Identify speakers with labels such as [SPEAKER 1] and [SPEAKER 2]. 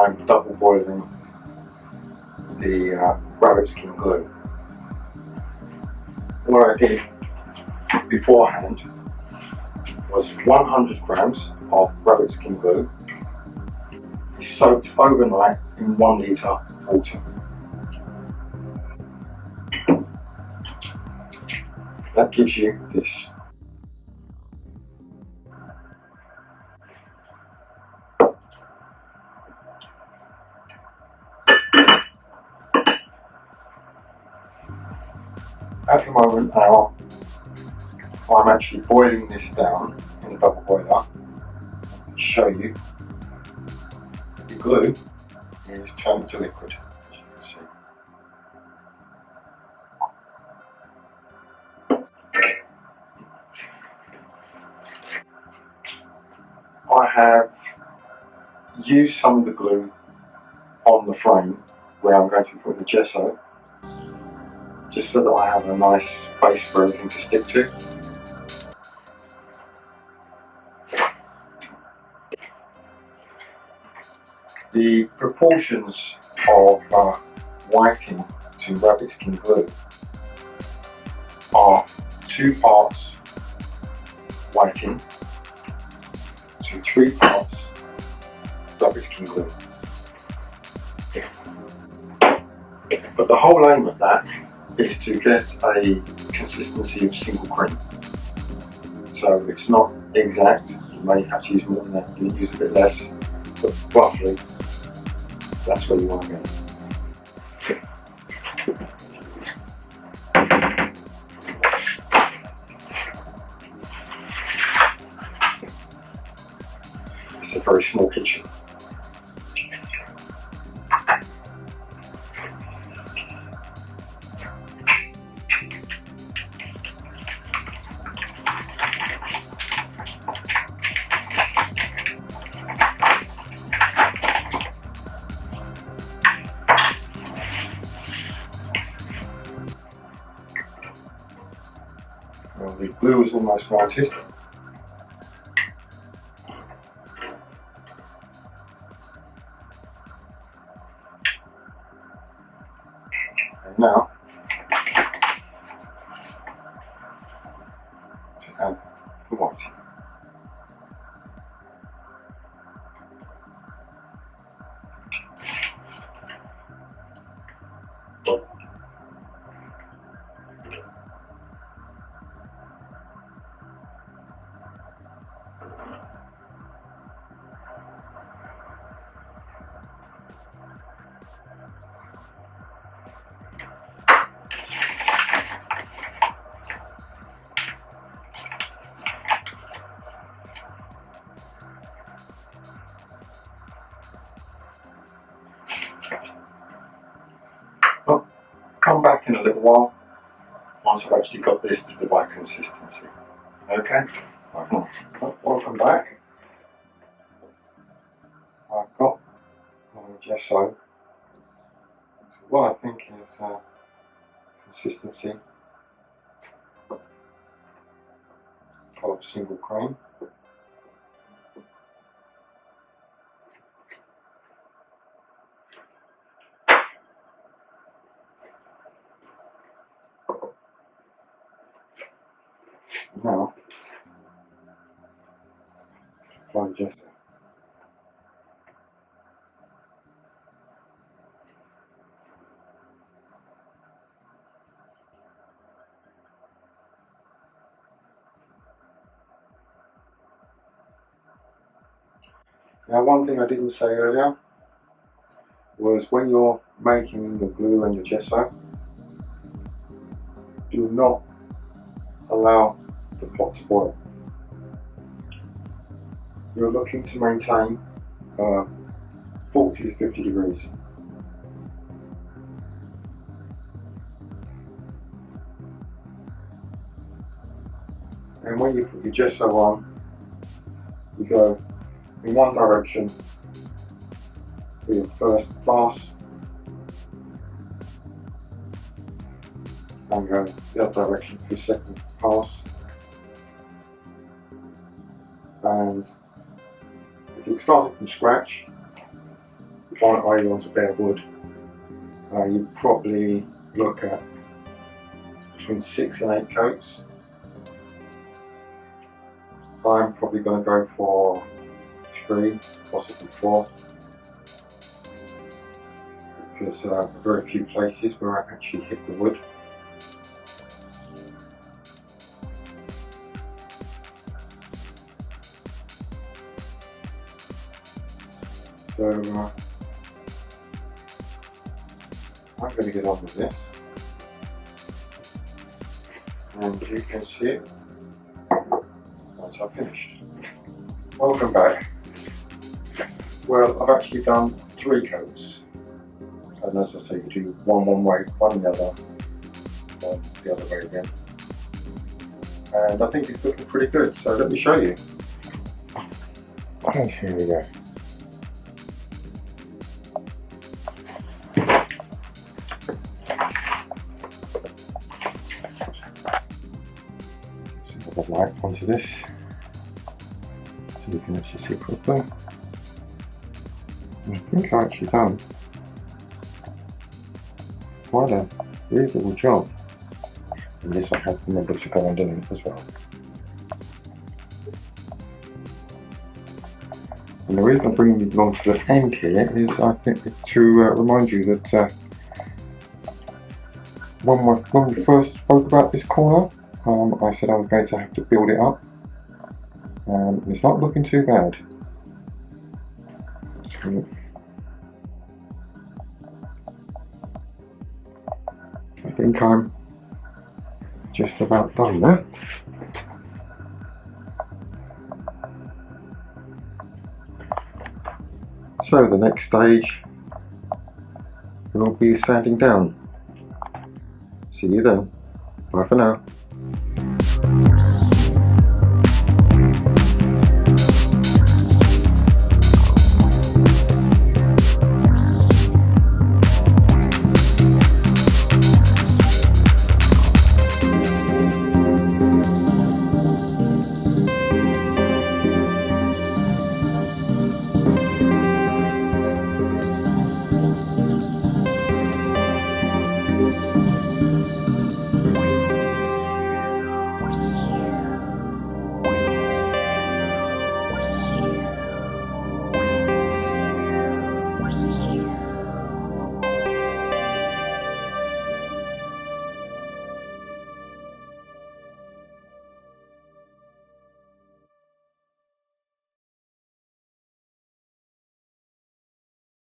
[SPEAKER 1] I'm double boiling the rabbit skin glue. What I did beforehand was 100 grams of rabbit skin glue soaked overnight in 1 litre water. That gives you this. At the moment now, I'm actually boiling this down in a double boiler. To show you, the glue is turning to liquid, as you can see. I have used some of the glue on the frame where I'm going to be putting the gesso, just so that I have a nice base for everything to stick to. The proportions of whiting to rabbit skin glue are 2 parts whiting to 3 parts rabbit skin glue. But the whole aim of that is to get a consistency of single cream. So it's not exact, you may have to use more than that, you use a bit less, but roughly that's where you want to go. It's a very small kitchen. Well, the glue is almost melted. And now, to add the white. Well, come back in a little while once I've actually got this to the right consistency. Okay, welcome back. I've got my gesso to what I think is consistency of single cream. Now, apply the gesso. Now, one thing I didn't say earlier was when you're making your glue and your gesso, do not allow the pot to boil. You're looking to maintain 40 to 50 degrees. And when you put your gesso on, you go in one direction for your first pass and go the other direction for your second pass. And if you start it from scratch, one iron's bare wood, you probably look at between 6 and 8 coats. I'm probably going to go for 3, possibly 4, because there are very few places where I actually hit the wood. So I'm going to get on with this, and you can see it once I've finished. Welcome back. Well, I've actually done 3 coats, and as I say, you do one way, one the other way again, and I think it's looking pretty good, so let me show you. And here we go. The light onto this so you can actually see properly. And I think I've actually done quite a reasonable job, and yes, I have remembered to go underneath as well. And the reason I'm bringing you along to the end here is I think to remind you that when we first spoke about this corner, I said I was going to have to build it up, and it's not looking too bad. I think I'm just about done there. So the next stage will be sanding down. See you then. Bye for now.